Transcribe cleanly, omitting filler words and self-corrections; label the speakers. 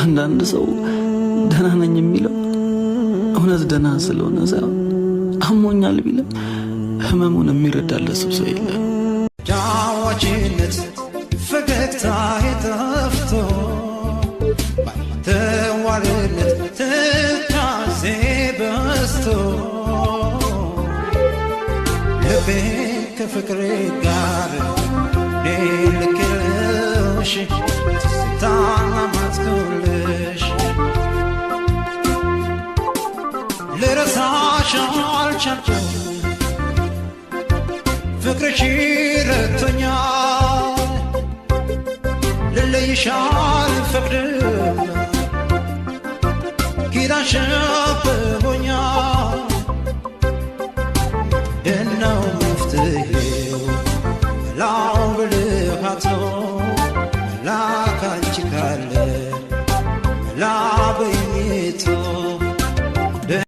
Speaker 1: አንዳንድ ሰው ደህና ነኝ የሚለው እውነት ደህና ስለሆነ ሳይሆን አሞኛል ቢልም ህመሙን የሚረዳለት ሰው የለም።
Speaker 2: ጃዋችነት ፈገግታ የጠፍቶ ባይተዋርነት ትካዜ በስቶ ልቤ ከፍቅሬ ጋር ልክልሽ ስታማትኩልሽ ልረሳሽ አልቻልኩም ፍቅርሽ ረቶኛል ልለይሽ አልፈቅድም ኪዳንሽ አብቦኛል ደናው መፍትሄው መላው ብልሃቶ መላ ካንቺ ካለ መላ በይቶ